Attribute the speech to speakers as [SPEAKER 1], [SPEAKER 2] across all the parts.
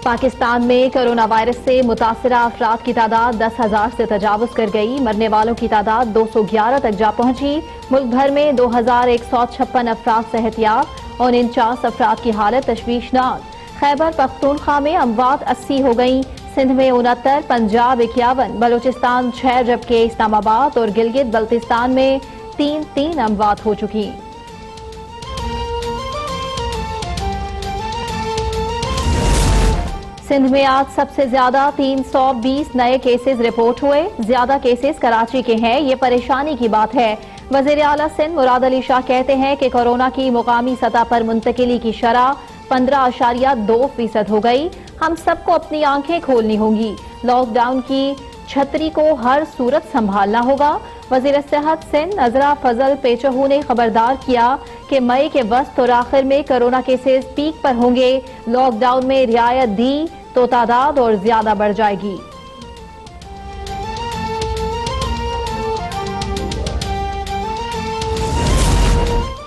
[SPEAKER 1] पाकिस्तान में corona virus से मुतासरा अफराद की तादाद 10,000 से तजावुज कर गई। मरने वालों की तादाद 211 तक जा पहुंची। मुल्क भर में 2,156 अफराद सेहतियाब और 49 अफराद की हालत तशवीशनाक। खैबर पख्तूनख्वा में अमवात 80 हो गई। सिंध में 69, पंजाब 51, बलूचिस्तान 6 जबकि इस्लामाबाद और गिलगित बल्तिस्तान में 3 अमवात हो चुकी। सिंध में आज सबसे ज्यादा 320 नए केसेस रिपोर्ट हुए। ज्यादा केसेस कराची के हैं, ये परेशानी की बात है। वजीर आला सिंध मुराद अली शाह कहते हैं कि कोरोना की मुकामी सतह पर मुंतकिली की शरह 15.2% हो गई। हम सबको अपनी आंखें खोलनी होंगी। लॉकडाउन की छतरी को हर सूरत संभालना होगा। वजीर सेहत सिंध नजरा फजल पेचहू ने खबरदार किया कि मई के वस्त और आखिर में कोरोना केसेस पीक पर होंगे। लॉकडाउन में रियायत दी तो तादाद और ज्यादा बढ़ जाएगी।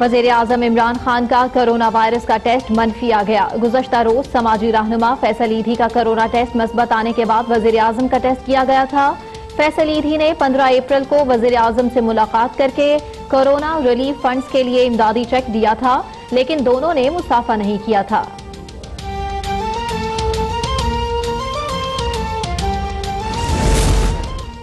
[SPEAKER 1] वजीर आजम इमरान खान का कोरोना वायरस का टेस्ट मनफी आ गया। गुज़श्ता रोज समाजी रहनुमा फैसल ईधी का कोरोना टेस्ट मस्बत आने के बाद वजीर आजम का टेस्ट किया गया था। फैसल ईधी ने 15 अप्रैल को वजीर आजम से मुलाकात करके कोरोना रिलीफ फंड्स के लिए इमदादी चेक दिया था, लेकिन दोनों ने मुसाफा नहीं किया था।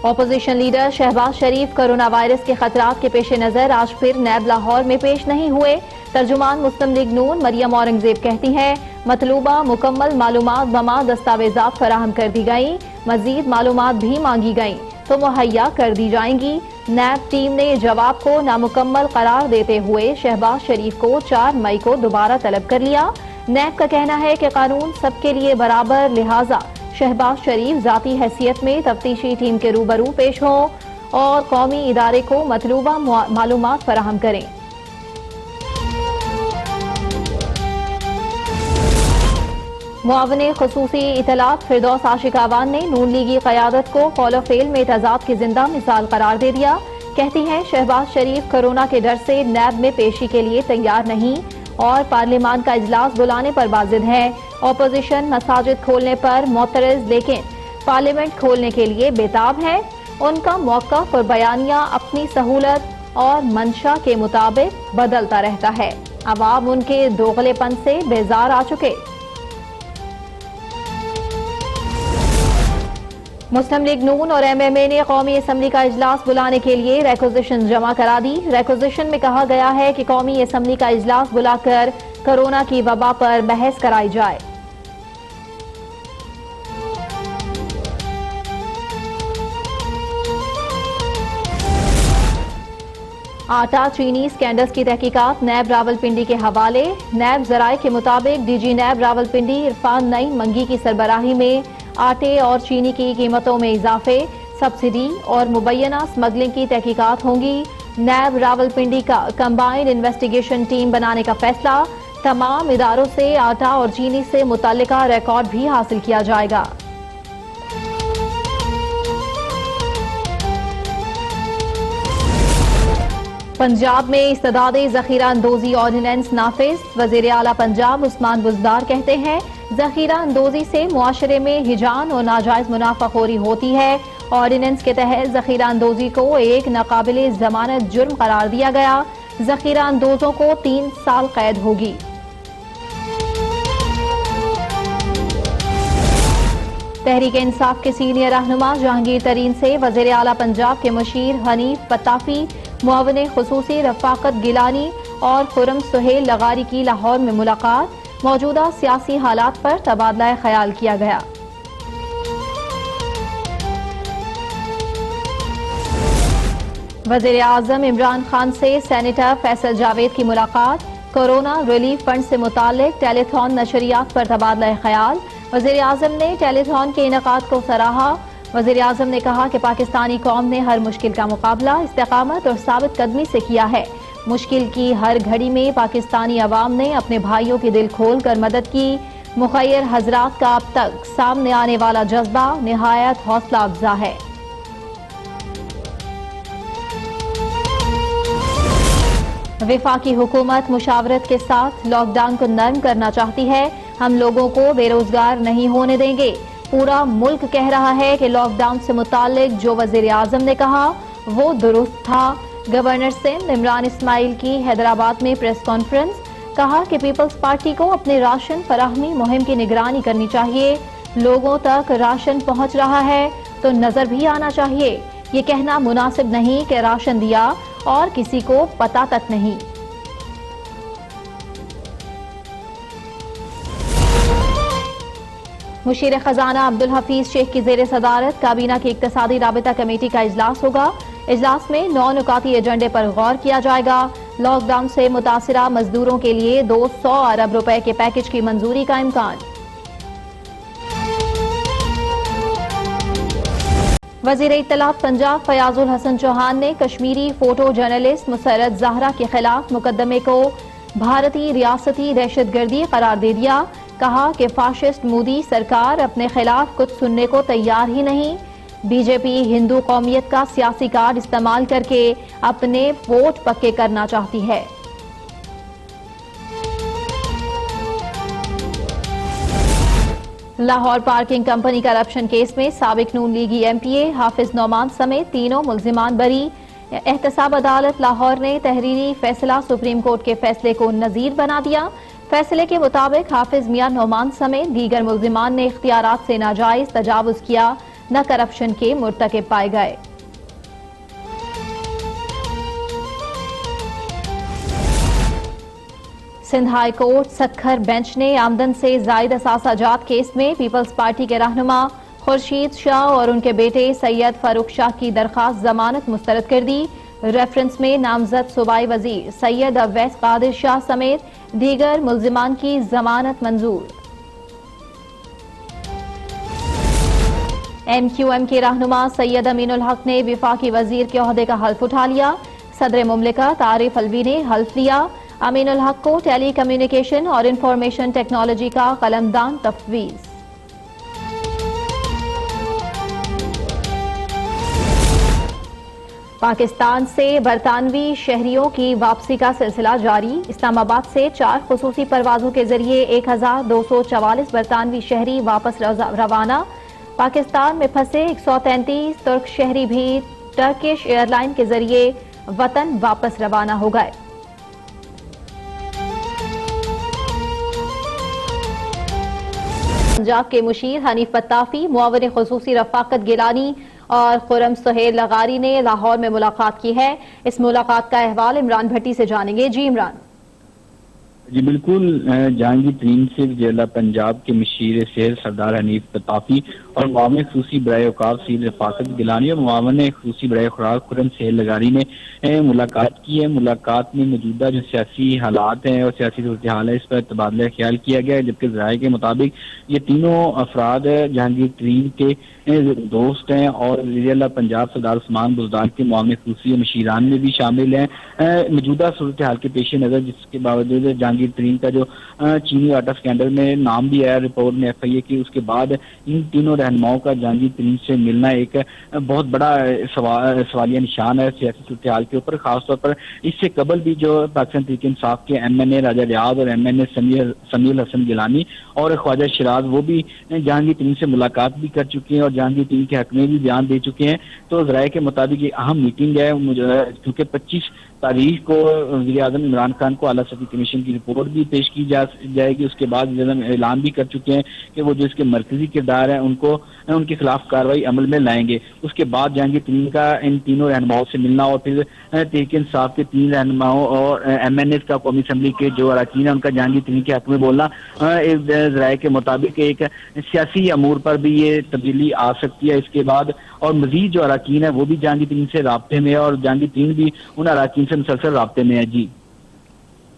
[SPEAKER 1] ऑपोजिशन लीडर शहबाज शरीफ कोरोना वायरस के खतरात के पेश नजर आज फिर नैब लाहौर में पेश नहीं हुए। तर्जुमान मुस्लिम लीग नून मरियम औरंगजेब कहती हैं, मतलूबा मुकम्मल मालूमात बमा दस्तावेजात फराहम कर दी गई। मजीद मालूमात भी मांगी गई तो मुहैया कर दी जाएंगी। नैब टीम ने जवाब को नामुकम्मल करार देते हुए शहबाज शरीफ को 4 मई को दोबारा तलब कर लिया। नैब का कहना है कि कानून सबके लिए बराबर, लिहाजा शहबाज शरीफ जाती हैसियत में तफ्तीशी टीम के रूबरू पेश हों और कौमी इदारे को मतलूबा मालूमात फराहम करें। मुआवने खुसूसी इतलात फिरदौस आशिकावान ने नून लीगी क़यादत को कौल फेल में तजाद की जिंदा मिसाल करार दे दिया। कहती हैं, शहबाज शरीफ कोरोना के डर से नैब में पेशी के लिए तैयार नहीं और पार्लियामान का इजलास बुलाने पर बाजिद है। ऑपोजिशन मसाजिद खोलने पर मोतरज, लेकिन पार्लियामेंट खोलने के लिए बेताब है। उनका मौक़िफ़ और बयानिया अपनी सहूलत और मंशा के मुताबिक बदलता रहता है। अवाम उनके दोगलेपन से बेजार आ चुके। मुस्लिम लीग नून और MMA ने कौमी असम्बली का इजलास बुलाने के लिए रिक्वेजिशन जमा करा दी। रिक्वेजिशन में कहा गया है कि कौमी असम्बली का इजलास बुलाकर कोरोना की वबा पर बहस कराई जाए। आटा चीनी स्कैंडल्स की तहकीकात नैब रावलपिंडी के हवाले। नैब जराये के मुताबिक DG नैब रावलपिंडी इरफान नईम मंगी की सरबराही में आटे और चीनी की कीमतों में इजाफे, सब्सिडी और मुबैना स्मगलिंग की तहकीकात होंगी। नैब रावलपिंडी का कंबाइंड इन्वेस्टिगेशन टीम बनाने का फैसला। तमाम इदारों से आटा और चीनी से मुतल्लिका रिकॉर्ड भी हासिल किया जाएगा। पंजाब में इस्तदादे ज़ख़ीरा अंदोज़ी ऑर्डिनेंस नाफिज। वज़ीर आला पंजाब उस्मान बुज़दार कहते हैं, ज़ख़ीरा अंदोज़ी से मुआशरे में हिजान और नाजायज़ मुनाफाखोरी होती है। ऑर्डिनेंस के तहत ज़ख़ीरा अंदोज़ी को एक नाकाबिले ज़मानत जुर्म करार दिया गया। ज़ख़ीरा अंदोज़ों को 3 साल कैद होगी। तहरीक इंसाफ के सीनियर रहनुमा जहांगीर तरीन से वज़ीर आला पंजाब के मुशीर हनीफ पताफी, मुआवने खुसूसी रफ़ाकत गिलानी और खुरम सुहेल लगारी की लाहौर में मुलाकात। मौजूदा सियासी हालात पर तबादला ख्याल किया गया। वज़ीर आज़म इमरान खान से सेनेटर फैसल जावेद की मुलाकात। कोरोना रिलीफ फंड से मुतालिक टेलीथॉन नशरियात पर तबादला ख्याल। वज़ीर आज़म ने टेलीथॉन के इनेकाद को सराहा। वज़ीर आज़म ने कहा कि पाकिस्तानी कौम ने हर मुश्किल का मुकाबला इस्तेकामत और साबित कदमी से किया है। मुश्किल की हर घड़ी में पाकिस्तानी अवाम ने अपने भाइयों की दिल खोल कर मदद की। मुखय्यर हजरात का अब तक सामने आने वाला जज्बा निहायत हौसला अफजा है। वफाकी हुकूमत मुशावरत के साथ लॉकडाउन को नरम करना चाहती है। हम लोगों को बेरोजगार नहीं होने देंगे। पूरा मुल्क कह रहा है कि लॉकडाउन से मुतालिक जो वजीर आजम ने कहा वो दुरुस्त था। गवर्नर सिंध इमरान इस्माइल की हैदराबाद में प्रेस कॉन्फ्रेंस, कहा कि पीपल्स पार्टी को अपने राशन फराहमी मुहिम की निगरानी करनी चाहिए। लोगों तक राशन पहुंच रहा है तो नजर भी आना चाहिए। ये कहना मुनासिब नहीं कि राशन दिया और किसी को पता तक नहीं। मुशीर खजाना अब्दुल हफीज शेख की जेर सदारत काबीना की इक्तसादी राबिता कमेटी का इजलास होगा। इजलास में 9 नुकाती एजेंडे पर गौर किया जाएगा। लॉकडाउन से मुतासिरा मजदूरों के लिए 200 अरब रुपए के पैकेज की मंजूरी का इम्कान। वजीर इत्तलात पंजाब फयाजुल हसन चौहान ने कश्मीरी फोटो जर्नलिस्ट मुसर्रत ज़हरा के खिलाफ मुकदमे को भारतीय रियासती दहशतगर्दी करार दे दिया। कहा कि फाशिस्ट मोदी सरकार अपने खिलाफ कुछ सुनने को तैयार ही नहीं। बीजेपी हिंदू कौमियत का सियासी कार्ड इस्तेमाल करके अपने वोट पक्के करना चाहती है। Lahore parking company corruption case में साबिक नून लीगी एमपीए हाफिज नौमान समेत तीनों मुल्जिमान बरी। एहतसाब अदालत लाहौर ने तहरीरी फैसला सुप्रीम कोर्ट के फैसले को नजीर बना दिया। फैसले के मुताबिक हाफिज मियां नौमान समेत दीगर मुल्जिमान ने इख्तियारात से नाजायज तजावुज किया, न करप्शन के मुर्तकिब पाए गए। Sindh high court Sukkur bench ने आमदन से जायद असासाजात केस में पीपल्स पार्टी के रहनुमा खुर्शीद शाह और उनके बेटे सैयद फारूक शाह की दरखास्त जमानत मुस्तरद कर दी। रेफरेंस में नामजद सूबाई वजीर सैयद अवैस कादिर शाह समेत दीगर मुल्जिमान की जमानत मंजूर। एमक्यूएम के रहनुमा सैयद अमीनुल हक ने विफाकी वजीर के ओहदे का हल्फ उठा लिया। सदर मुमलिकत आरिफ अलवी ने हल्फ लिया। अमीनुल हक को टेली कम्युनिकेशन और इंफॉर्मेशन टेक्नोलॉजी का कलमदान तफवीज। पाकिस्तान से बरतानवी शहरियों की वापसी का सिलसिला जारी। इस्लामाबाद से 4 खुसूसी परवाजों के जरिए 1244 बरतानवी शहरी वापस रवाना। पाकिस्तान में फंसे 133 तुर्क शहरी भी टर्किश एयरलाइन के जरिए वतन वापस रवाना हो गए। पंजाब के मुशीर हनीफ पत्ताफी, मुआविन खुसूसी रफाकत गिलानी और खुरम सुहेल लगारी ने लाहौर में मुलाकात की है। इस मुलाकात का अहवाल इमरान भट्टी से जानेंगे। जी इमरान।
[SPEAKER 2] जी बिल्कुल, जहांगीर तरीन से जिला पंजाब के मशीर शहर सरदार हनीफ पत्ताफी और मुआविन खुसूसी बराए औकाफ सईद रफाकत गिलानी और मुआविन खुसूसी बराए खुराक खुरम सुहेल लगारी ने मुलाकात की है। मुलाकात में मौजूदा जो सियासी हालात हैं और सियासी सूरत हाल है इस पर तबादला ख्याल किया गया है, जबकि ज़राए के मुताबिक ये तीनों अफराद जहांगीर तरीन के दोस्त हैं और जिला पंजाब सरदार उस्मान बुज़दार के मुआविन खुसूसी मशीरान में भी शामिल हैं। मौजूदा सूरत हाल के पेश नज़र जिसके बावजूद जहांगीर तरीन का जो चीनी आटा स्कैंडल में नाम भी आया रिपोर्ट में FIA की, उसके बाद इन तीनों रहनुमाओं का जहांगीर तरीन से मिलना एक बहुत बड़ा सवालिया निशान है सियासी सूरत हाल के ऊपर। खासतौर पर इससे कबल भी जो पाकिस्तान तहरीक इंसाफ के MNA राजा रियाज और MNA समीउल हसन गिलानी और ख्वाजा शिराज वो भी जहांगीर तरीन से मुलाकात भी कर चुके हैं और जहांगीर तरीन के हक में भी बयान दे चुके हैं। तो ज़राए के मुताबिक ये अहम मीटिंग है, क्योंकि 25 तारीख को वज़ीर आज़म इमरान खान को आला सतही कमीशन की रिपोर्ट भी पेश की जाएगी। उसके बाद ऐलान भी कर चुके हैं कि वो जो इसके मरकजी किरदार हैं उनको उनके खिलाफ कार्रवाई अमल में लाएंगे। उसके बाद जहांगीर तरीन का इन तीनों रहनुमाओं से मिलना और फिर तहरीक इंसाफ के 3 रहनुमाओं और MNA का कौमी असम्बली के जो अरकान है उनका जहांगीर तरीन के हक में बोलना, ज़राए के मुताबिक एक सियासी अमूर पर भी ये तब्दीली आ सकती है इसके बाद। और मजीद जो अरकान है वो भी जहांगीर तरीन से राब्ते में है और जहांगीर तरीन भी उन अरकान से मुसलसल राब्ते में है। जी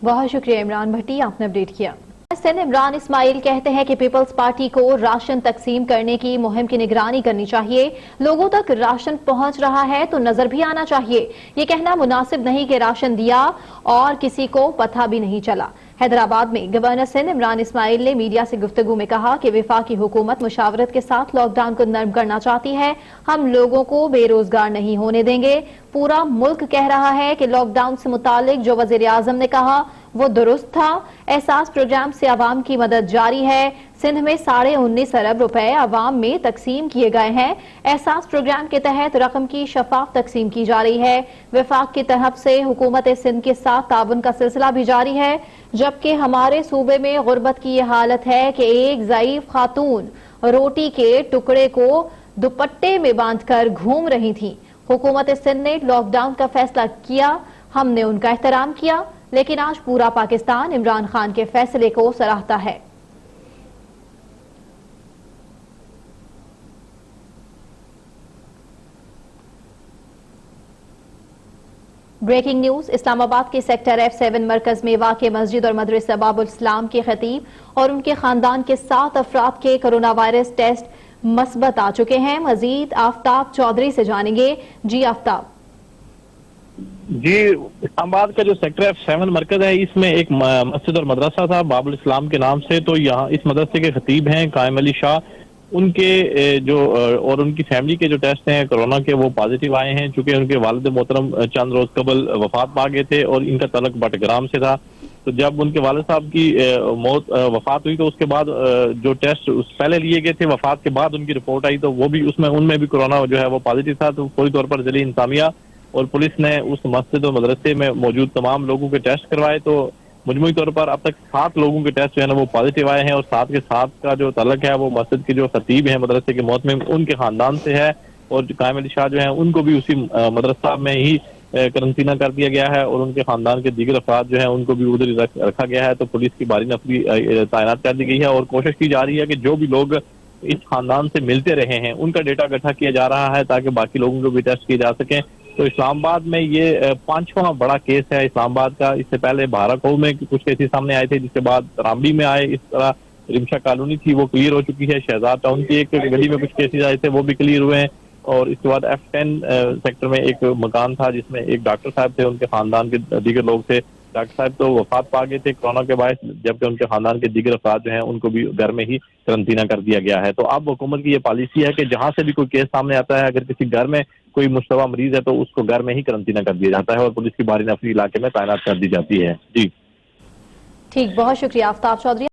[SPEAKER 1] बहुत शुक्रिया इमरान भट्टी, आपने अपडेट किया। सिंध इमरान इस्माइल कहते हैं कि पीपल्स पार्टी को राशन तकसीम करने की मुहिम की निगरानी करनी चाहिए। लोगों तक राशन पहुंच रहा है तो नजर भी आना चाहिए। ये कहना मुनासिब नहीं कि राशन दिया और किसी को पता भी नहीं चला। हैदराबाद में गवर्नर सिंध इमरान इस्माइल ने मीडिया से गुफ्तगू में कहा कि वफाकी हुकूमत मुशावरत के साथ लॉकडाउन को नर्म करना चाहती है। हम लोगों को बेरोजगार नहीं होने देंगे। पूरा मुल्क कह रहा है कि लॉकडाउन से मुतालिक जो वजीर आजम ने कहा वो दुरुस्त था। एहसास प्रोग्राम से आवाम की मदद जारी है। सिंध में 19.5 अरब रुपए आवाम में तकसीम किए गए हैं। एहसास प्रोग्राम के तहत रकम की शफाफ तकसीम की जा रही है। वफाक की तरफ से हुकूमत सिंध के साथ ताउन का सिलसिला भी जारी है, जबकि हमारे सूबे में गुर्बत की यह हालत है कि एक ज़ईफ खातून रोटी के टुकड़े को दुपट्टे में बांधकर घूम रही थी। हुकूमत सिंध ने लॉकडाउन का फैसला किया, हमने उनका एहतराम किया, लेकिन आज पूरा पाकिस्तान इमरान खान के फैसले को सराहता है। Breaking news. इस्लामाबाद के सेक्टर F7 मरकज में वाक़ मस्जिद और मदरसा बाबुल इस्लाम के खतीब और उनके खानदान के 7 अफराद के कोरोना वायरस टेस्ट मस्बत आ चुके हैं। मजीद आफ्ताब चौधरी से जानेंगे। जी आफ्ताब।
[SPEAKER 3] जी, इस्लामाबाद का जो सेक्टर F7 मरकज है, इसमें एक मस्जिद और मदरसा था बाबुल इस्लाम के नाम से। तो यहाँ इस मदरसे के खतीब हैं कायम अली शाह, उनके जो और उनकी फैमिली के जो टेस्ट हैं कोरोना के वो पॉजिटिव आए हैं। चूंकि उनके वालिद मोहतरम चंद रोज कबल वफात पा गए थे और इनका तलक बटग्राम से था। तो जब उनके वालिद साहब की वफात हुई तो उसके बाद जो टेस्ट पहले लिए गए थे वफात के बाद उनकी रिपोर्ट आई तो वो भी उनमें भी कोरोना जो है वो पॉजिटिव था। तो फौरी तौर पर जिले इंतजामिया और पुलिस ने उस मस्जिद और मदरसे में मौजूद तमाम लोगों के टेस्ट करवाए। तो मजमूई तौर पर अब तक 7 लोगों के टेस्ट जो है ना वो पॉजिटिव आए हैं और 7 के 7 का जो तलक है वो मस्जिद के जो खतीब हैं मदरसे के मोहतमिम उनके खानदान से है। और जो कायम अली शाह जो है उनको भी उसी मदरसा में ही करंतना कर दिया गया है और उनके खानदान के दीगर अफराद जो है उनको भी उधर रखा गया है। तो पुलिस की भारी नफरी तैनात कर दी गई है और कोशिश की जा रही है कि जो भी लोग इस खानदान से मिलते रहे हैं उनका डेटा इकट्ठा किया जा रहा है ताकि बाकी लोगों को भी टेस्ट किए जा सकें। तो इस्लामाबाद में ये 5वां बड़ा केस है इस्लामाबाद का। इससे पहले बहाराकोट में कुछ केसेस सामने आए थे, जिसके बाद रामबी में आए। इस तरह रिमशा कॉलोनी थी वो क्लियर हो चुकी है। शहजाद टाउन की एक गली में कुछ केसेस आए थे वो भी क्लियर हुए हैं। और इसके बाद F10 सेक्टर में एक मकान था जिसमें एक डॉक्टर साहब थे, उनके खानदान के दीगर लोग थे। डॉक्टर साहब तो वफात पा गए थे कोरोना के बायस, जबकि उनके खानदान के दीगर अफराद जो हैं उनको भी घर में ही करंतना कर दिया गया है। तो अब हुकूमत की ये पॉलिसी है कि जहां से भी कोई केस सामने आता है, अगर किसी घर में कोई मुश्तबा मरीज है तो उसको घर में ही करंतना कर दिया जाता है और पुलिस की भारी नफरी इलाके में तैनात कर दी जाती है। जी
[SPEAKER 1] ठीक, बहुत शुक्रिया आफ्ताब चौधरी।